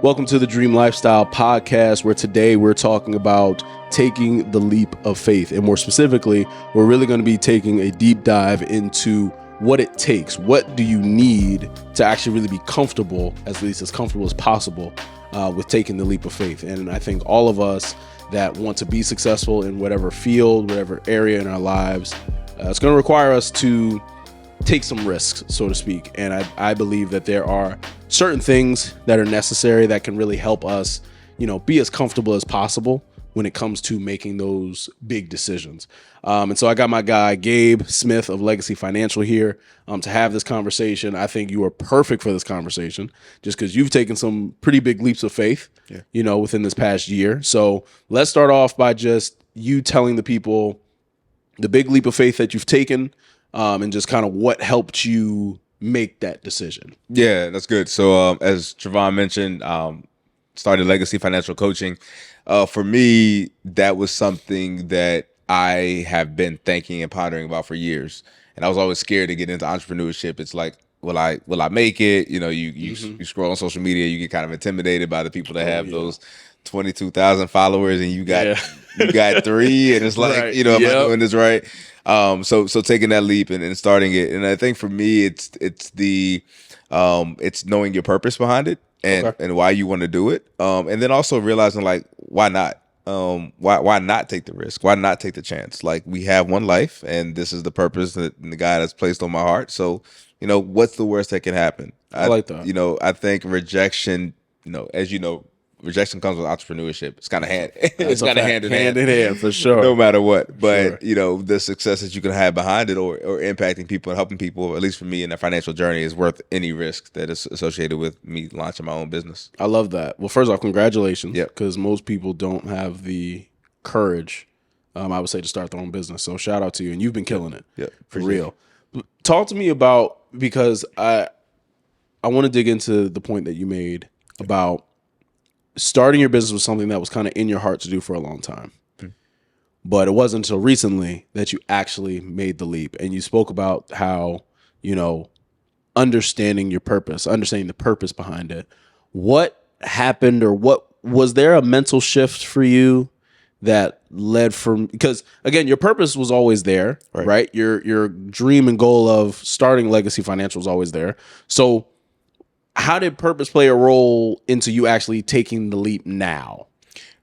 Welcome to the Dream Lifestyle Podcast, where today we're talking about taking the leap of faith. And more specifically, we're really going to be taking a deep dive into what it takes. What do you need to actually really be comfortable, at least as comfortable as possible, with taking the leap of faith? And I think all of us that want to be successful in whatever field, whatever area in our lives, it's going to require us to take some risks, so to speak. And I believe that there are certain things that are necessary that can really help us, be as comfortable as possible when it comes to making those big decisions. And so I got my guy, Gabe Smith of Legacy Financial here to have this conversation. I think you are perfect for this conversation just because you've taken some pretty big leaps of faith, within this past year. So let's start off by just you telling the people the big leap of faith that you've taken, and just kind of what helped you make that decision. Yeah, that's good. So as Trevon mentioned, started Legacy Financial Coaching. For me, that was something that I have been thinking and pondering about for years. And I was always scared to get into entrepreneurship. It's like, will I make it? You scroll on social media, you get kind of intimidated by the people that have those 22,000 followers and you got three, and it's like, am I doing this right? So taking that leap and starting it. And I think for me, it's knowing your purpose behind it and why you want to do it. And then also realizing, like, why not? Why not take the risk? Why not take the chance? Like, we have one life and this is the purpose that the guy that's placed on my heart. So, what's the worst that can happen? I like that. I think rejection, as rejection comes with entrepreneurship. It's kind of hand in hand for sure, no matter what. But the success that you can have behind it, or impacting people and helping people, at least for me in their financial journey, is worth any risk that is associated with me launching my own business. I love that. Well, first off, congratulations. Because most people don't have the courage, I would say, to start their own business. So shout out to you, and you've been killing it. For real. Talk to me about, because I want to dig into the point that you made about starting your business was something that was kind of in your heart to do for a long time. But it wasn't until recently that you actually made the leap. And you spoke about how, understanding your purpose, understanding the purpose behind it. What happened, or what was there a mental shift for you that led from, because again, your purpose was always there, right? Your dream and goal of starting Legacy Financial was always there. So how did purpose play a role into you actually taking the leap now?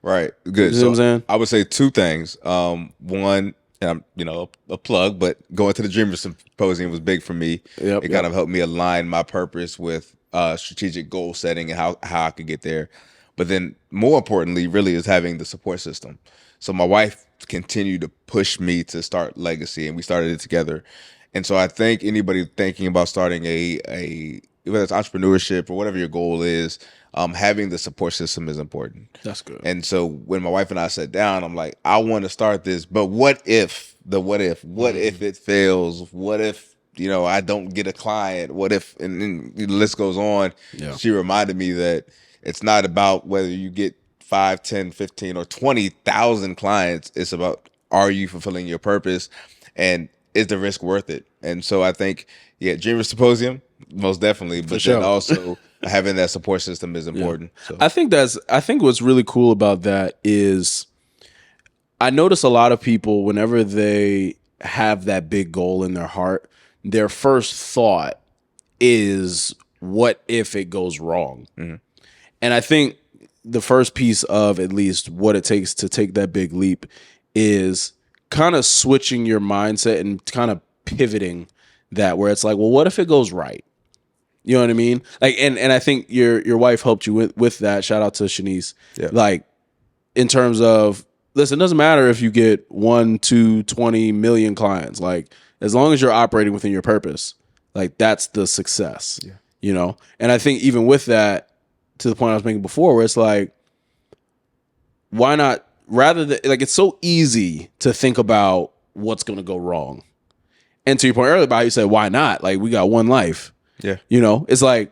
Right. Good. You know what I'm saying? I would say two things. One, and I'm, a plug, but going to the Dreamer Symposium was big for me. It kind of helped me align my purpose with strategic goal setting and how I could get there. But then more importantly, really, is having the support system. So my wife continued to push me to start Legacy, and we started it together. And so I think anybody thinking about starting a whether it's entrepreneurship or whatever your goal is, having the support system is important. That's good. And so when my wife and I sat down, I'm like, I want to start this, but what if it fails? What if, I don't get a client? What if, and the list goes on. She reminded me that it's not about whether you get 5, 10, 15, or 20,000 clients. It's about, are you fulfilling your purpose? And is the risk worth it? And so I think, Dreamer Symposium, most definitely, but then also having that support system is important. So. I think what's really cool about that is I notice a lot of people, whenever they have that big goal in their heart, their first thought is, what if it goes wrong? Mm-hmm. And I think the first piece of at least what it takes to take that big leap is kind of switching your mindset and kind of pivoting that, where it's like, well, what if it goes right? You know what I mean? Like, and I think your wife helped you with that. Shout out to Shanice. Like, in terms of, listen, it doesn't matter if you get 1, 2, 20 million clients. Like, as long as you're operating within your purpose, like, that's the success. And I think even with that, to the point I was making before, where it's like, why not, rather than, like, it's so easy to think about what's going to go wrong. And to your point earlier about how you said, why not? Like, we got one life. It's like,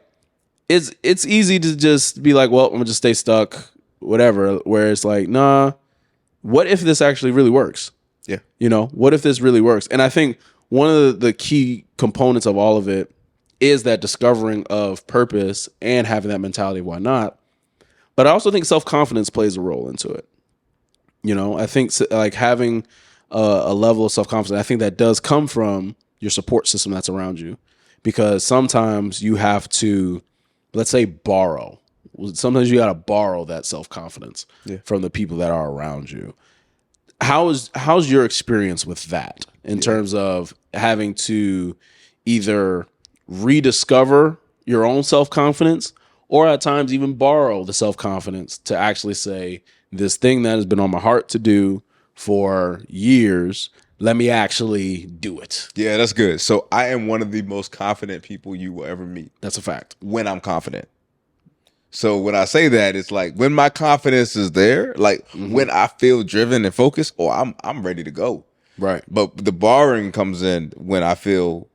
it's easy to just be like, well, I'm gonna just stay stuck, whatever. Where it's like, nah, what if this actually really works? What if this really works? And I think one of the key components of all of it is that discovering of purpose and having that mentality of why not. But I also think self-confidence plays a role into it. I think like having a level of self-confidence, I think that does come from your support system that's around you, because sometimes you have to, let's say, borrow. Sometimes you got to borrow that self-confidence from the people that are around you. How's your experience with that in terms of having to either rediscover your own self-confidence, or at times even borrow the self-confidence to actually say, this thing that has been on my heart to do for years, let me actually do it? Yeah, that's good. So I am one of the most confident people you will ever meet That's a fact. when I'm confident. So when I say that, it's like when my confidence is there, like when I feel driven and focused, or I'm ready to go. Right. But the borrowing comes in when I feel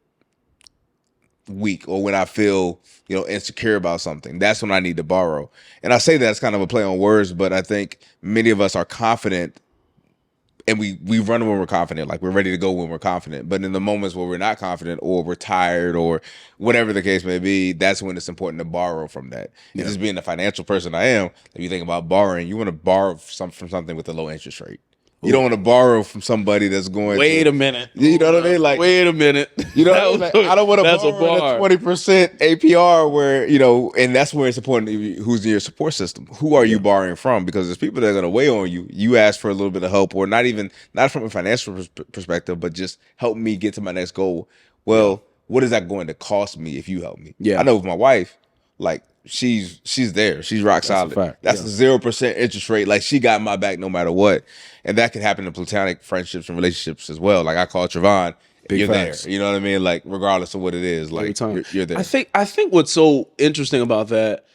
weak, or when I feel, insecure about something. That's when I need to borrow. And I say that's kind of a play on words, but I think many of us are confident, and we run when we're confident, like we're ready to go when we're confident. But in the moments where we're not confident, or we're tired, or whatever the case may be, that's when it's important to borrow from that. And just being the financial person I am, if you think about borrowing, you want to borrow from something with a low interest rate. You don't want to borrow from somebody that's going. Wait a minute. You know what I mean? Like, wait a minute. You know what I mean? Like, I don't want to borrow at a 20% APR where, and that's where it's important who's in your support system. Who are you borrowing from? Because there's people that are going to weigh on you. You ask for a little bit of help, or not from a financial perspective, but just help me get to my next goal. Well, what is that going to cost me if you help me? Yeah. I know with my wife, like, she's there. She's rock solid. That's a 0% interest rate. Like, she got my back no matter what. And that can happen in platonic friendships and relationships as well. Like, I call Trevon, you're facts. there. You know what I mean? Like, regardless of what it is, like, you're there. I think what's so interesting about that,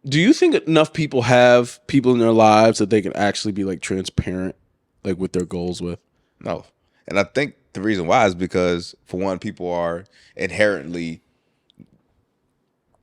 do you think enough people have people in their lives that they can actually be like transparent, like with their goals with? No. And I think the reason why is because, for one, people are inherently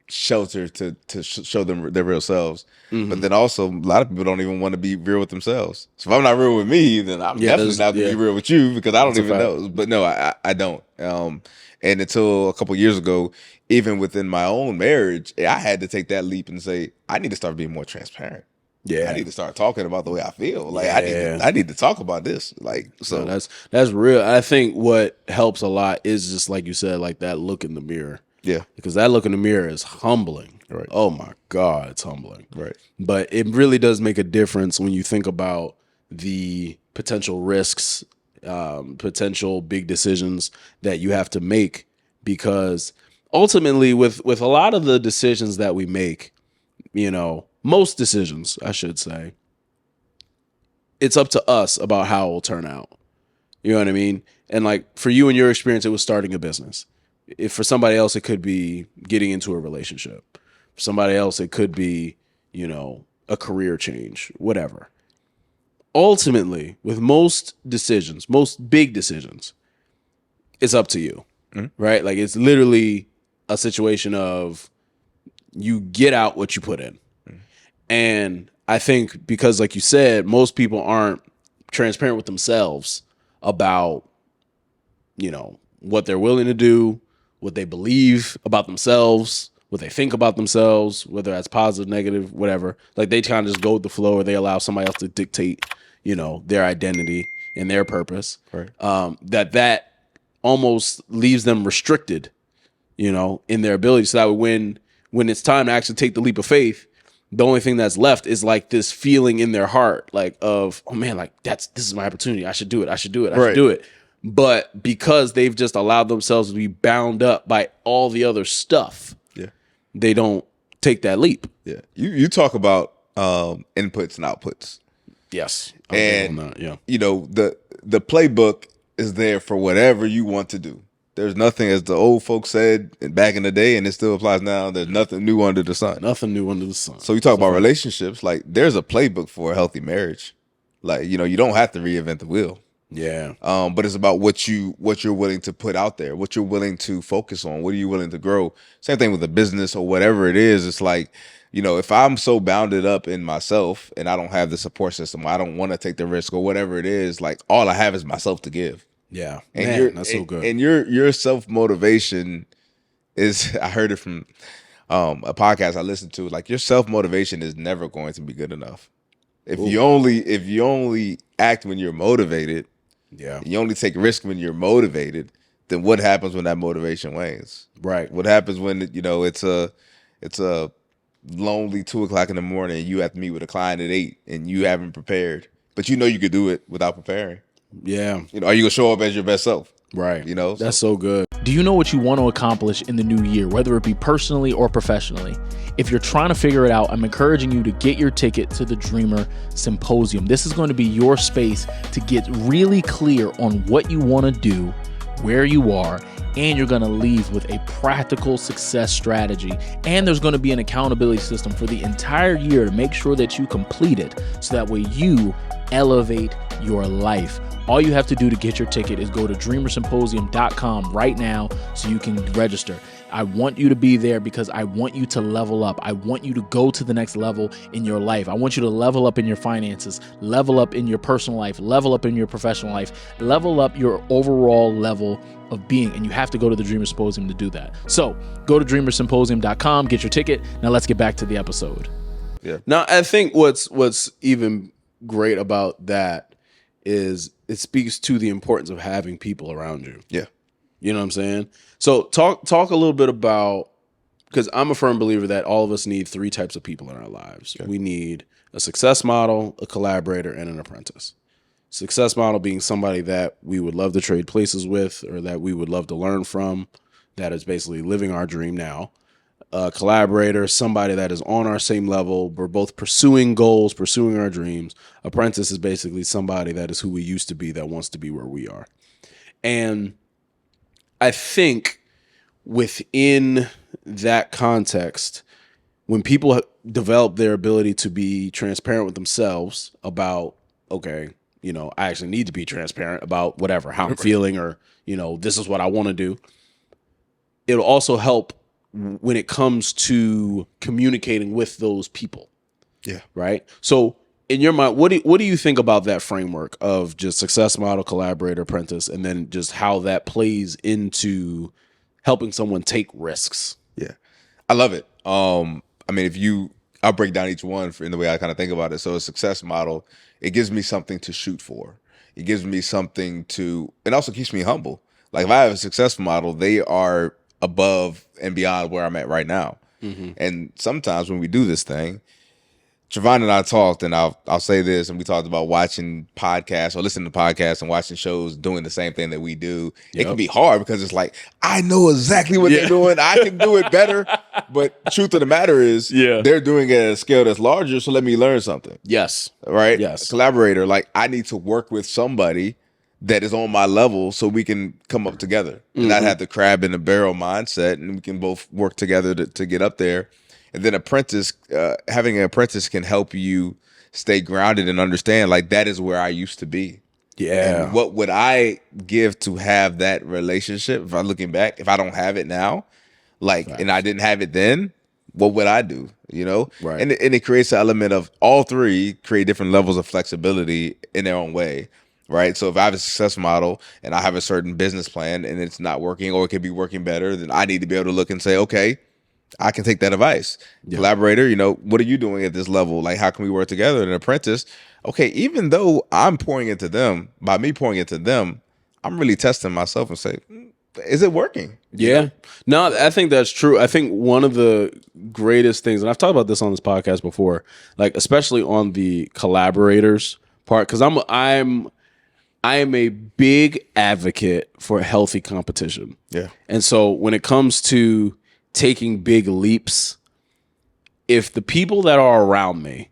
shelter to show them their real selves. But then also, a lot of people don't even want to be real with themselves. So if I'm not real with me, then I'm definitely not going to be real with you, because I don't even know. But no, I don't. And until a couple years ago, even within my own marriage, I had to take that leap and say, I need to start being more transparent. Yeah, I need to start talking about the way I feel. Like, I need to talk about this. Like, so no, that's real. I think what helps a lot is just like you said, like that look in the mirror. Yeah. Because that look in the mirror is humbling. Right. Oh my God, it's humbling. Right. But it really does make a difference when you think about the potential risks, potential big decisions that you have to make. Because ultimately, with a lot of the decisions that we make, most decisions, I should say, it's up to us about how it will turn out. You know what I mean? And like for you and your experience, it was starting a business. If for somebody else, it could be getting into a relationship. For somebody else, it could be, a career change, whatever. Ultimately, with most decisions, most big decisions, it's up to you, right? Like, it's literally a situation of you get out what you put in. And I think because, like you said, most people aren't transparent with themselves about, what they're willing to do, what they believe about themselves, what they think about themselves, whether that's positive, negative, whatever. Like, they kind of just go with the flow, or they allow somebody else to dictate, their identity and their purpose. Right. That almost leaves them restricted, in their ability. So that when it's time to actually take the leap of faith, the only thing that's left is like this feeling in their heart, like of, oh man, like this is my opportunity. I should do it. I should do it. I should do it. But because they've just allowed themselves to be bound up by all the other stuff, they don't take that leap. Yeah. You talk about inputs and outputs. Yes. And the playbook is there for whatever you want to do. There's nothing, as the old folks said back in the day, and it still applies now, there's nothing new under the sun. Nothing new under the sun. So you talk about relationships, like there's a playbook for a healthy marriage. Like, you don't have to reinvent the wheel. Yeah. But it's about what you're willing to put out there, what you're willing to focus on, what are you willing to grow. Same thing with a business or whatever it is. It's like, if I'm so bounded up in myself and I don't have the support system, I don't want to take the risk or whatever it is, like all I have is myself to give. Yeah. And that's so good. And your self-motivation is, I heard it from a podcast I listened to, like your self-motivation is never going to be good enough. If you only act when you're motivated, Yeah. you only take risk when you're motivated, then what happens when that motivation wanes? Right. What happens when it's a lonely 2:00 in the morning and you have to meet with a client at 8 and you haven't prepared, but you know you could do it without preparing? Yeah. Are you gonna show up as your best self? Right. That's so good. Do you know what you want to accomplish in the new year, whether it be personally or professionally? If you're trying to figure it out, I'm encouraging you to get your ticket to the Dreamer Symposium. This is going to be your space to get really clear on what you want to do, where you are, and you're going to leave with a practical success strategy. And there's going to be an accountability system for the entire year to make sure that you complete it so that way you elevate your life. All you have to do to get your ticket is go to dreamersymposium.com right now so you can register. I want you to be there because I want you to level up. I want you to go to the next level in your life. I want you to level up in your finances, level up in your personal life, level up in your professional life, level up your overall level of being. And you have to go to the Dreamer Symposium to do that. So go to dreamersymposium.com, get your ticket. Now let's get back to the episode. Yeah. Now, I think what's even great about that is it speaks to the importance of having people around you. Yeah. You know what I'm saying? So talk a little bit about, because I'm a firm believer that all of us need 3 types of people in our lives. Yeah. We need a success model, a collaborator, and an apprentice. Success model being somebody that we would love to trade places with or that we would love to learn from, that is basically living our dream now. Collaborator, somebody that is on our same level. We're both pursuing goals, pursuing our dreams. Apprentice is basically somebody that is who we used to be, that wants to be where we are. And I think within that context, when people develop their ability to be transparent with themselves about, okay, I actually need to be transparent about whatever, how I'm feeling, or, this is what I want to do. It'll also help when it comes to communicating with those people. Yeah. Right. So in your mind, what do you think about that framework of just success model, collaborator, apprentice, and then just how that plays into helping someone take risks? Yeah. I love it. I'll break down each one in the way I kind of think about it. So a success model, it gives me something to shoot for. It gives me something it also keeps me humble. Like if I have a success model, they are above and beyond where I'm at right now. Mm-hmm. And sometimes when we do this thing, Trevon and I talked, and I'll say this, and we talked about watching podcasts or listening to podcasts and watching shows doing the same thing that we do. Yep. It can be hard because it's like, I know exactly what they're doing. I can do it better. But truth of the matter is, they're doing it at a scale that's larger, so let me learn something. Yes. Right? Yes. Collaborator, like I need to work with somebody that is on my level so we can come up together and not have the crab in the barrel mindset, and we can both work together to get up there. And then apprentice, having an apprentice can help you stay grounded and understand, like, that is where I used to be. Yeah. And what would I give to have that relationship? If I'm looking back, if I don't have it now, and I didn't have it then, what would I do? Right. And it creates an element of all 3 create different levels of flexibility in their own way. Right. So if I have a success model and I have a certain business plan and it's not working, or it could be working better, then I need to be able to look and say, okay, I can take that advice. Yeah. Collaborator, what are you doing at this level? Like, how can we work together? And an apprentice, okay, even though I'm pouring into them, by me pouring into them, I'm really testing myself and say, is it working? Yeah. No, I think that's true. I think one of the greatest things, and I've talked about this on this podcast before, like especially on the collaborators part, because I am a big advocate for healthy competition. Yeah. And so when it comes to taking big leaps, if the people that are around me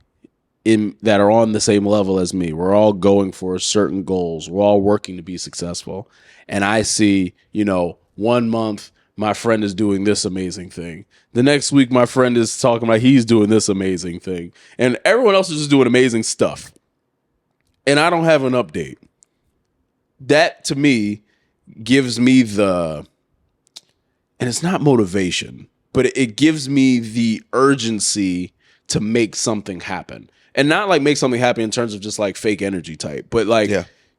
that are on the same level as me, we're all going for certain goals, we're all working to be successful, and I see, 1 month my friend is doing this amazing thing, the next week my friend is talking about he's doing this amazing thing, and everyone else is just doing amazing stuff, and I don't have an update. That to me gives me and it's not motivation, but it gives me the urgency to make something happen. And not like make something happen in terms of just like fake energy type, but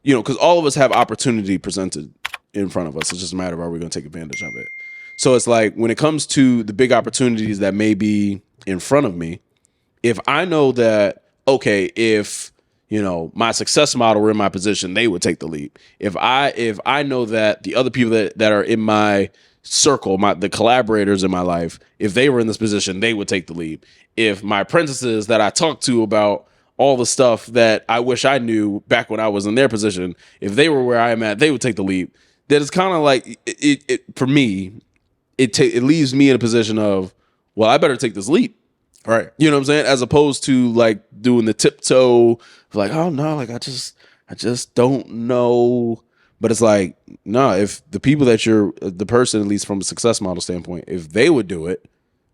because all of us have opportunity presented in front of us. It's just a matter of, are we going to take advantage of it? So it's like when it comes to the big opportunities that may be in front of me, if I know that, okay, if my success model were in my position, they would take the leap. If I know that the other people that are in my circle, the collaborators in my life, if they were in this position, they would take the leap. If my apprentices that I talk to about all the stuff that I wish I knew back when I was in their position, if they were where I am at, they would take the leap. That is kind of like it for me. It leaves me in a position of, well, I better take this leap. Right. You know what I'm saying? As opposed to like doing the tiptoe, like, oh no, like I just don't know. But it's like, no, if the people that the person, at least from a success model standpoint, if they would do it,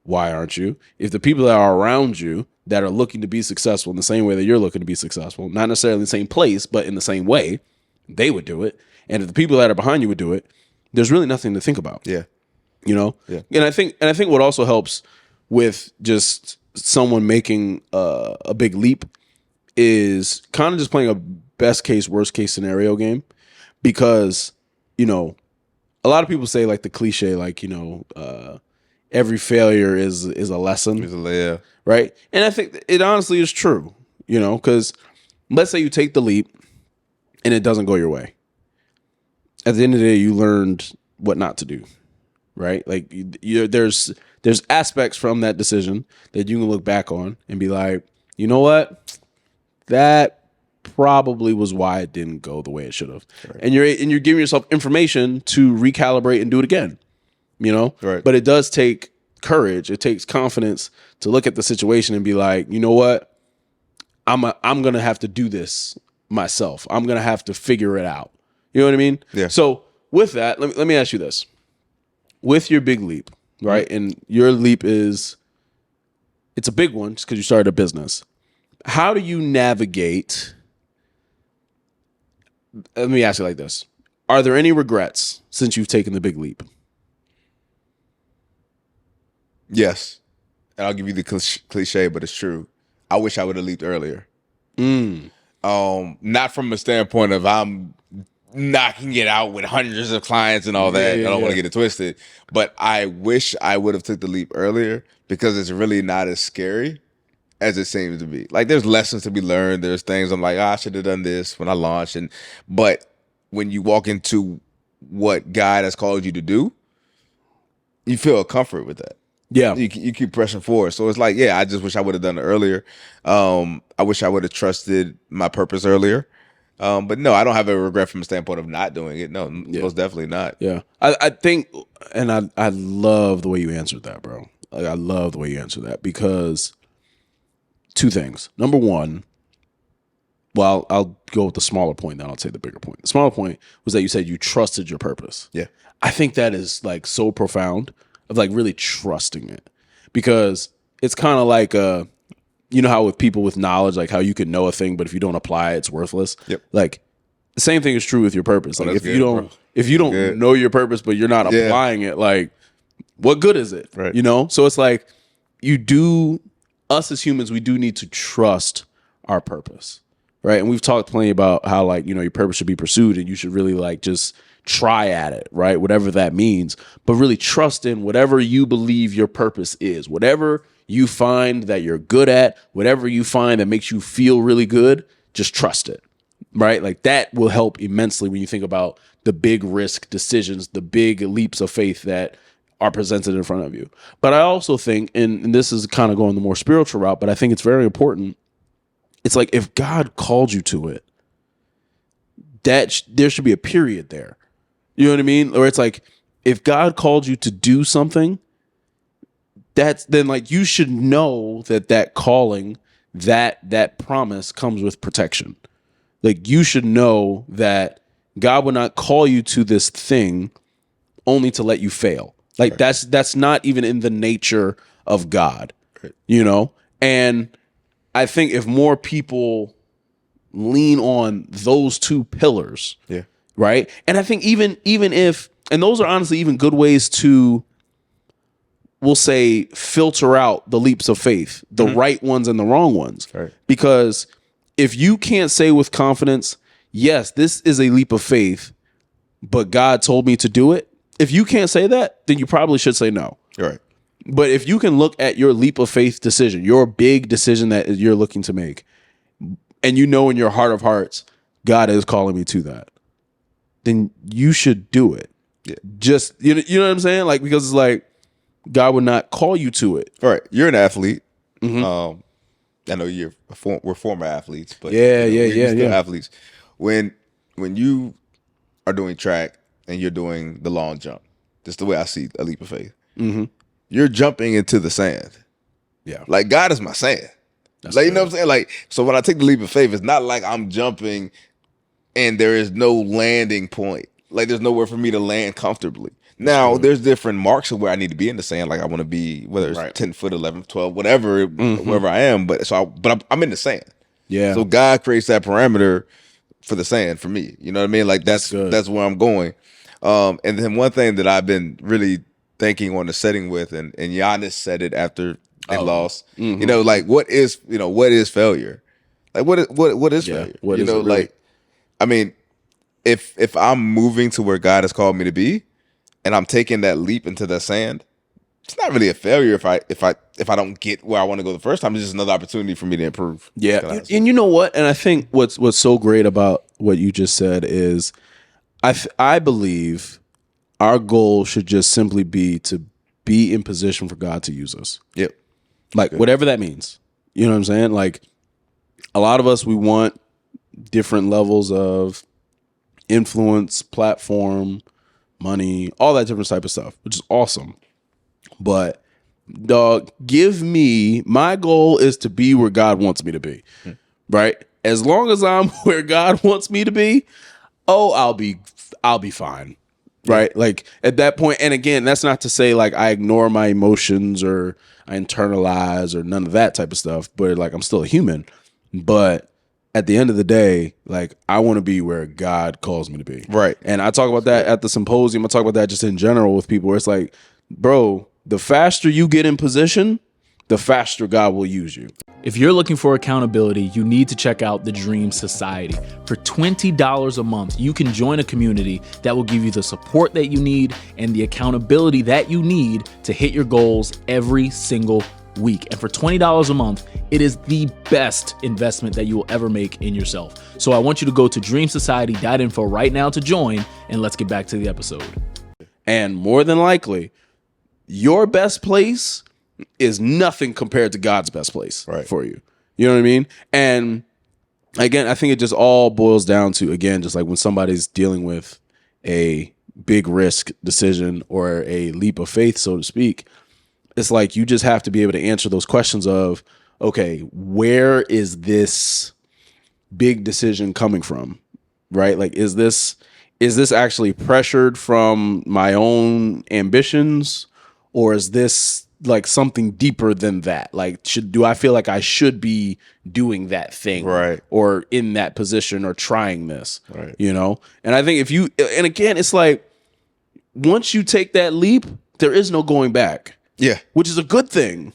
why aren't you? If the people that are around you that are looking to be successful in the same way that you're looking to be successful, not necessarily in the same place, but in the same way, they would do it. And if the people that are behind you would do it, there's really nothing to think about. Yeah. Yeah. And I think what also helps with just someone making a big leap is kind of just playing a best case, worst case scenario game, because a lot of people say like the cliche, like every failure is a lesson. It's a layer. Right. And I think it honestly is true, because let's say you take the leap and it doesn't go your way. At the end of the day, you learned what not to do. Right. Like there's aspects from that decision that you can look back on and be like, you know what? That probably was why it didn't go the way it should have. Right. And you're giving yourself information to recalibrate and do it again. Right. But it does take courage. It takes confidence to look at the situation and be like, you know what? I'm going to have to do this myself. I'm going to have to figure it out. You know what I mean? Yeah. So with that, let me ask you this. With your big leap, right? Mm-hmm. And your leap it's a big one just because you started a business. How do you navigate? Let me ask you like this. Are there any regrets since you've taken the big leap? Yes. And I'll give you the cliche, but it's true. I wish I would have leaped earlier. Not from a standpoint of I'm knocking it out with hundreds of clients and all that. I don't want to get it twisted, but I wish I would have took the leap earlier because it's really not as scary as it seems to be. Like there's lessons to be learned. There's things I'm like, I should have done this when I launched. But when you walk into what God has called you to do, you feel a comfort with that. Yeah. You keep pressing forward. So it's like, I just wish I would have done it earlier. I wish I would have trusted my purpose earlier. But no, I don't have a regret from a standpoint of not doing it. No, most definitely not. Yeah. I think, and I love the way you answered that, bro. Like I love the way you answered that because two things. Number one, well, I'll go with the smaller point, then I'll say the bigger point. The smaller point was that you said you trusted your purpose. Yeah. I think that is like so profound of like really trusting it because it's kind of like you know how with people with knowledge, like how you can know a thing, but if you don't apply it, it's worthless. Yep. Like the same thing is true with your purpose. Like if you don't good. know your purpose, but you're not applying it, like what good is it? Right. So it's like us as humans, we do need to trust our purpose. Right. And we've talked plenty about how like, your purpose should be pursued and you should really like just try at it, right? Whatever that means, but really trust in whatever you believe your purpose is, whatever you find that you're good at, whatever you find that makes you feel really good, just trust it, right? Like that will help immensely when you think about the big risk decisions, the big leaps of faith that are presented in front of you. But I also think, and this is kind of going the more spiritual route, but I think it's very important. It's like if God called you to it, that there should be a period there. You know what I mean? Or it's like if God called you to do something, then like you should know that calling, that promise comes with protection. Like you should know that God would not call you to this thing only to let you fail. Like that's not even in the nature of God, And I think if more people lean on those two pillars, right? And I think even if, and those are honestly even good ways to, we'll say, filter out the leaps of faith, the right ones and the wrong ones. Right. Because if you can't say with confidence, yes, this is a leap of faith, but God told me to do it, If you can't say that, then you probably should say no. Right. But if you can look at your leap of faith decision, your big decision that you're looking to make, and you know in your heart of hearts, God is calling me to that, then you should do it. Yeah. Just, you know what I'm saying? Like, because it's like, God would not call you to it. All right. You're an athlete. I know we're former athletes, but we're still athletes. When you are doing track and you're doing the long jump, just the way I see a leap of faith, you're jumping into the sand. Yeah. Like, God is my sand. That's like, good. you know what I'm saying? Like, so when I take the leap of faith, it's not like I'm jumping and there is no landing point. Like, there's nowhere for me to land comfortably. Now, there's different marks of where I need to be in the sand. Like, I want to be, whether it's 10 foot, 11, 12, whatever, wherever I am. But I'm in the sand. Yeah. So God creates that parameter for the sand for me. You know what I mean? Like, that's where I'm going. And then one thing that I've been really thinking on the setting with, and Giannis said it after they lost. You know, like, what is failure? Like, what is failure? What you is know, it really? like, I mean, if I'm moving to where God has called me to be, and I'm taking that leap into the sand, it's not really a failure if I don't get where I want to go the first time. It's just another opportunity for me to improve. Yeah. And you know what? And I think what's so great about what you just said is I believe our goal should just simply be to be in position for God to use us. Yep. Like, whatever that means. You know what I'm saying? Like, a lot of us, we want different levels of influence, platform, money, all that different type of stuff, which is awesome. But dog, my goal is to be where God wants me to be. Right? As long as I'm where God wants me to be, I'll be fine. Right? Like, at that point, and again, that's not to say like I ignore my emotions or I internalize or none of that type of stuff, but like, I'm still a human. But at the end of the day, like, I want to be where God calls me to be. Right. And I talk about that at the symposium. I talk about that just in general with people where it's like, bro, the faster you get in position, the faster God will use you. If you're looking for accountability, you need to check out the Dream Society. For $20 a month, you can join a community that will give you the support that you need and the accountability that you need to hit your goals every single week. And for $20 a month, it is the best investment that you will ever make in yourself. So I want you to go to dreamsociety.info right now to join, and let's get back to the episode. And more than likely, your best place is nothing compared to God's best place for you. You know what I mean? And again, I think it just all boils down to, again, just like when somebody's dealing with a big risk decision or a leap of faith, so to speak, it's like you just have to be able to answer those questions of, okay, where is this big decision coming from? Right? Like, is this actually pressured from my own ambitions, or is this like something deeper than that? Like, do I feel like I should be doing that thing, right, or in that position, or trying this, right? You know? And I think and again, it's like, once you take that leap, there is no going back. Yeah. Which is a good thing.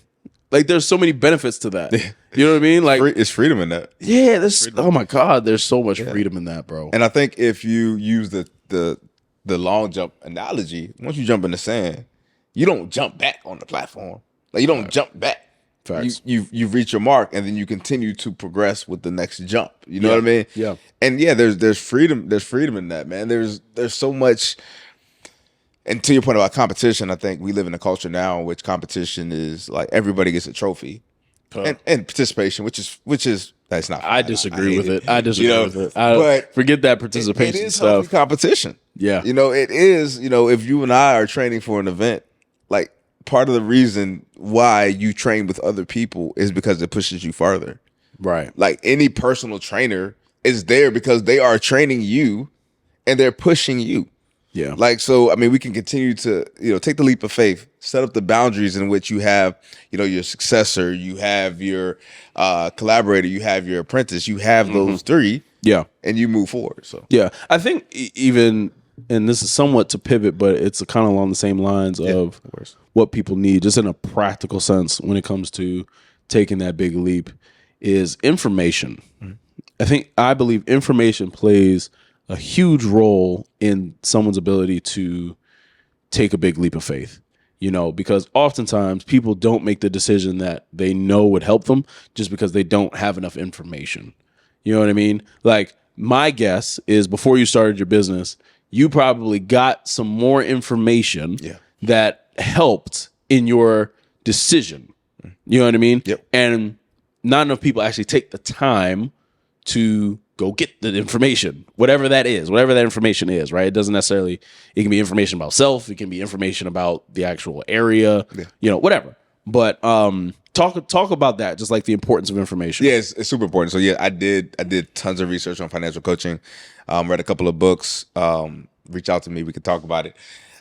Like, there's so many benefits to that. You know what I mean? Like, it's freedom in that. Yeah, oh my God, there's so much freedom in that, bro. And I think if you use the long jump analogy, once you jump in the sand, you don't jump back on the platform. Like, you don't jump back. Facts. You've reached your mark, and then you continue to progress with the next jump. You know what I mean? Yeah. And there's freedom. There's freedom in that, man. There's so much. And to your point about competition, I think we live in a culture now in which competition is like everybody gets a trophy, and participation, which is that's not. I disagree with it. I disagree with it. But forget that participation it is stuff. Competition. Yeah. It is. If you and I are training for an event, like, part of the reason why you train with other people is because it pushes you farther. Right. Like, any personal trainer is there because they are training you and they're pushing you. Yeah. Like, so, I mean, we can continue to, take the leap of faith, set up the boundaries in which you have, your successor, you have your collaborator, you have your apprentice, you have those three. Yeah. And you move forward. So, yeah, I think even, and this is somewhat to pivot, but it's kind of along the same lines of what people need, just in a practical sense when it comes to taking that big leap, is information. I believe information plays a huge role in someone's ability to take a big leap of faith. Because oftentimes people don't make the decision that they know would help them just because they don't have enough information. You know what I mean? Like, my guess is before you started your business, you probably got some more information that helped in your decision. You know what I mean? Yep. And not enough people actually take the time to go get the information, whatever that information is, right? It doesn't necessarily, it can be information about self, it can be information about the actual area, whatever. But talk about that, just like the importance of information. Yeah, it's super important. So yeah, I did tons of research on financial coaching, read a couple of books, reach out to me, we could talk about it.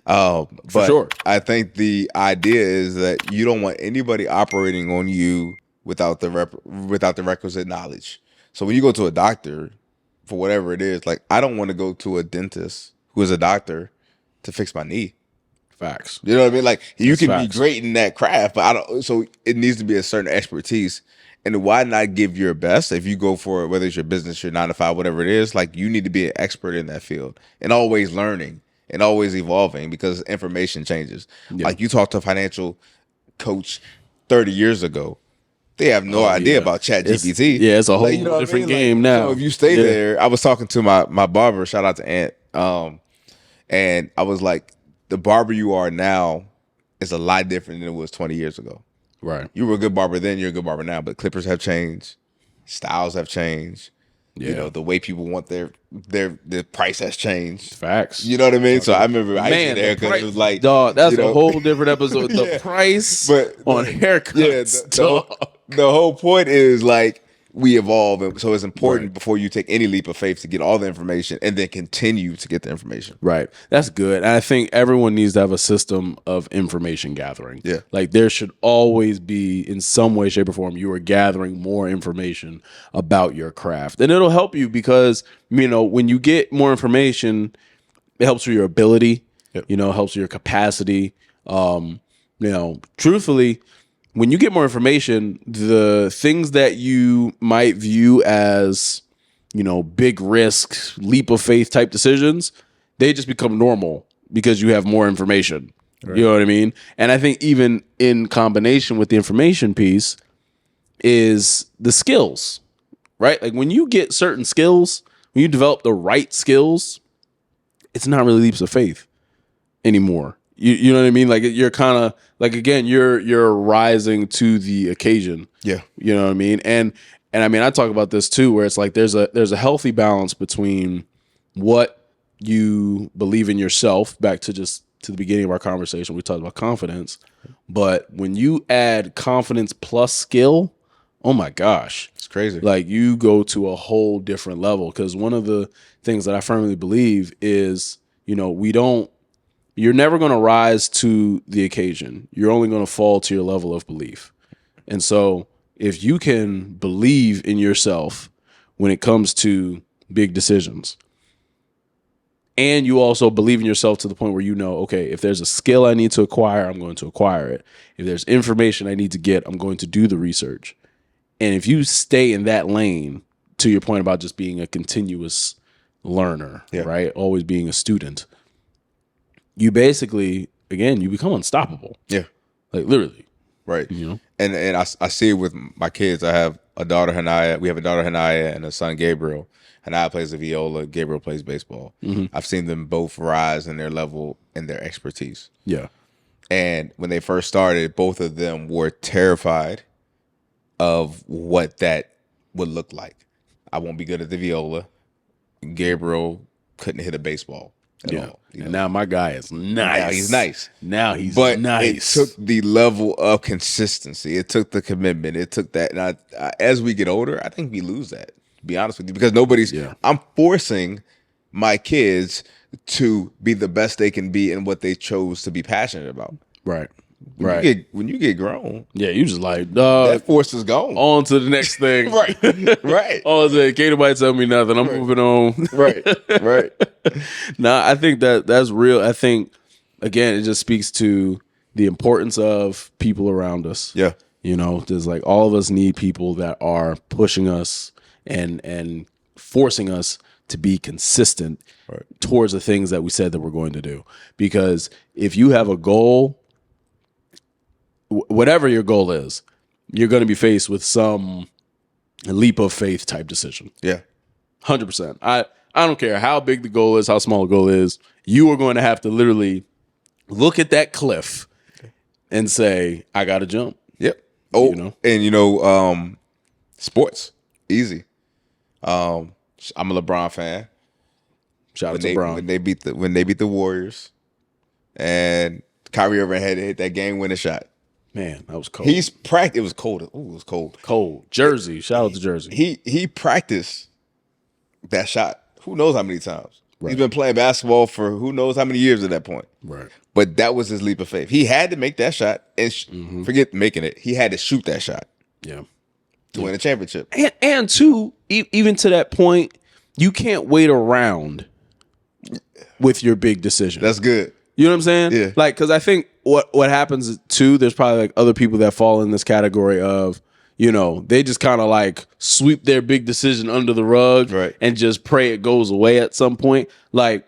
But sure. I think the idea is that you don't want anybody operating on you without the requisite knowledge. So when you go to a doctor for whatever it is, like, I don't want to go to a dentist who is a doctor to fix my knee. Facts. You know what I mean? Like, you can facts. be great in that craft, but I don't. So it needs to be a certain expertise. And why not give your best if you go for it, whether it's your business, your 9 to 5, whatever it is? Like, you need to be an expert in that field and always learning and always evolving, because information changes. Yeah. Like, you talk to a financial coach 30 years ago, they have no idea about ChatGPT. It's a whole different game now. So if you stay there, I was talking to my barber, shout out to Ant, and I was like, the barber you are now is a lot different than it was 20 years ago. Right. You were a good barber then, you're a good barber now, but clippers have changed, styles have changed. Yeah. The way people want their price has changed. Facts. You know what I mean? So I remember I used to get a haircut. It was like, dog, that's a whole different episode. The price on haircuts. The whole point is, like, we evolve, and so it's important before you take any leap of faith to get all the information and then continue to get the information. Right. That's good. And I think everyone needs to have a system of information gathering. Yeah. Like, there should always be, in some way, shape, or form, you are gathering more information about your craft. And it'll help you because, when you get more information, it helps with your ability, helps with your capacity. Truthfully, when you get more information, the things that you might view as, big risk, leap of faith type decisions, they just become normal because you have more information. Right. You know what I mean? And I think even in combination with the information piece is the skills, right? Like, when you get certain skills, when you develop the right skills, it's not really leaps of faith anymore. You know what I mean? Like, you're kind of like, again, you're rising to the occasion. Yeah. You know what I mean? And I mean, I talk about this too, where it's like there's a healthy balance between what you believe in yourself, back to the beginning of our conversation, we talked about confidence. But when you add confidence plus skill, oh my gosh, it's crazy. Like, you go to a whole different level. Because one of the things that I firmly believe is, you're never going to rise to the occasion. You're only going to fall to your level of belief. And so if you can believe in yourself when it comes to big decisions, and you also believe in yourself to the point where okay, if there's a skill I need to acquire, I'm going to acquire it. If there's information I need to get, I'm going to do the research. And if you stay in that lane, to your point about just being a continuous learner, right? Always being a student, you basically, again, you become unstoppable. Yeah. Like, literally. Right. And I see it with my kids. I have a daughter, Hanaya. We have a daughter, Hanaya, and a son, Gabriel. Hanaya plays the viola. Gabriel plays baseball. Mm-hmm. I've seen them both rise in their level and their expertise. Yeah. And when they first started, both of them were terrified of what that would look like. I won't be good at the viola. Gabriel couldn't hit a baseball at all. And now my guy is nice. Now he's but nice. It took the level of consistency. It took the commitment. It took that. And as we get older, I think we lose that, to be honest with you, because I'm forcing my kids to be the best they can be in what they chose to be passionate about. Right. When you get grown, you just like, that force is gone. On to the next thing. Right. Can't nobody tell me nothing. I'm moving on. Right. Nah, I think that's real. I think, again, it just speaks to the importance of people around us. Yeah. There's like, all of us need people that are pushing us and forcing us to be consistent towards the things that we said that we're going to do. Because if you have a goal, whatever your goal is, you're going to be faced with some leap of faith type decision. Yeah. 100%. I don't care how big the goal is, how small the goal is. You are going to have to literally look at that cliff and say, I got to jump. Yep. Oh, and sports, easy. I'm a LeBron fan. Shout out to LeBron. When they beat the Warriors, and Kyrie Irving had to hit that game-winning shot. Man, that was cold. It was cold. Ooh, it was cold. Cold. Jersey. Shout out to Jersey. He practiced that shot. Who knows how many times? Right. He's been playing basketball for who knows how many years at that point. Right. But that was his leap of faith. He had to make that shot, and forget making it. He had to shoot that shot. Yeah. To win a championship. And two, even to that point, you can't wait around with your big decision. That's good. You know what I'm saying? Yeah. Like, because I think what happens too, there's probably like other people that fall in this category of, they just kind of like sweep their big decision under the rug and just pray it goes away at some point. Like,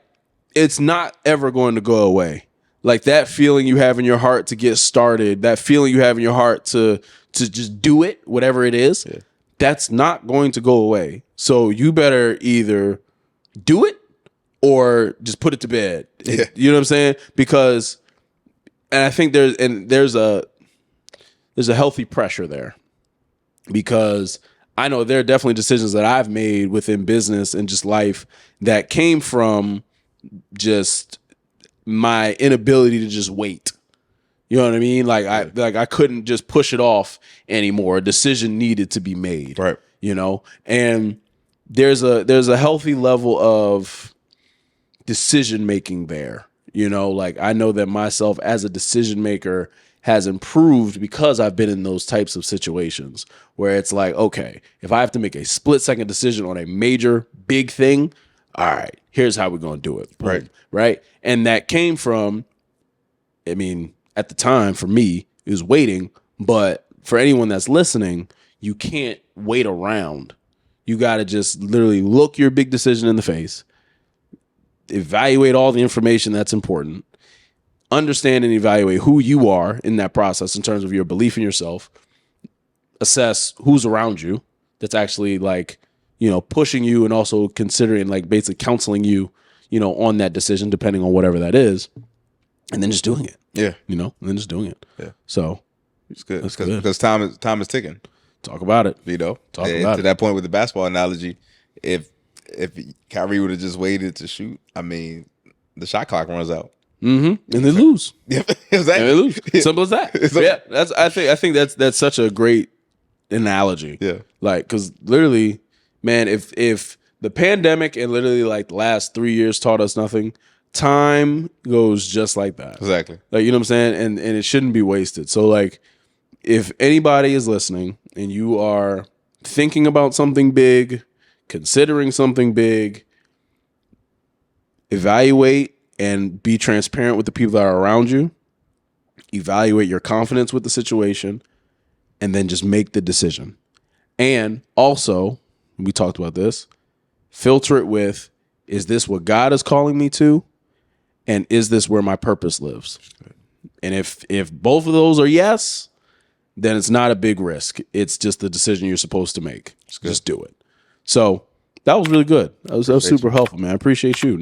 it's not ever going to go away. Like that feeling you have in your heart to get started, that feeling you have in your heart to just do it, whatever it is, that's not going to go away. So you better either do it or just put it to bed. Yeah. You know what I'm saying? Because, and I think there's a healthy pressure there, because I know there are definitely decisions that I've made within business and just life that came from just my inability to just wait. You know what I mean? Like I couldn't just push it off anymore. A decision needed to be made. Right. And there's a healthy level of decision making there. Like I know that myself as a decision maker has improved because I've been in those types of situations where it's like, okay, if I have to make a split second decision on a major big thing, all right, here's how we're going to do it. Boom. Right. And that came from, at the time for me, it was waiting. But for anyone that's listening, you can't wait around. You got to just literally look your big decision in the face, evaluate all the information that's important, understand and evaluate who you are in that process in terms of your belief in yourself, assess who's around you that's actually like, pushing you and also considering like basically counseling you, on that decision, depending on whatever that is, and then just doing it. Yeah. And then just doing it. Yeah. So it's good. That's good. Because time is ticking. Talk about it. Talk about it. To that point with the basketball analogy, if Kyrie would have just waited to shoot, the shot clock runs out. And they lose. Yeah, exactly. And they lose. Simple as that. Yeah, I think that's such a great analogy. Yeah, like because literally, man, if the pandemic and literally like the last 3 years taught us nothing, time goes just like that. Exactly. Like you know what I'm saying, and it shouldn't be wasted. So like, if anybody is listening and you are thinking about something big, considering something big, evaluate and be transparent with the people that are around you. Evaluate your confidence with the situation, and then just make the decision. And also, we talked about this, filter it with, is this what God is calling me to? And is this where my purpose lives? And if both of those are yes, then it's not a big risk. It's just the decision you're supposed to make. Just do it. So that was really good. That was super helpful, man. I appreciate you.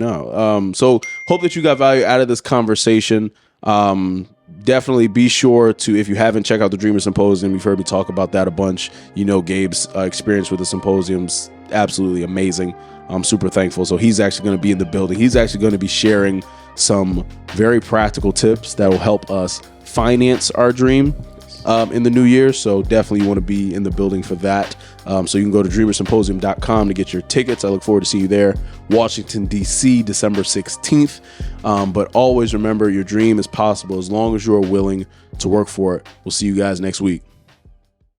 So hope that you got value out of this conversation. Definitely be sure to, if you haven't, check out the Dreamer Symposium. You've heard me talk about that a bunch. Gabe's experience with the symposium's absolutely amazing. I'm super thankful. So he's actually going to be in the building. He's actually going to be sharing some very practical tips that will help us finance our dream in the new year. So definitely you want to be in the building for that. So you can go to dreamersymposium.com to get your tickets. I look forward to seeing you there. Washington, D.C., December 16th. But always remember, your dream is possible as long as you are willing to work for it. We'll see you guys next week.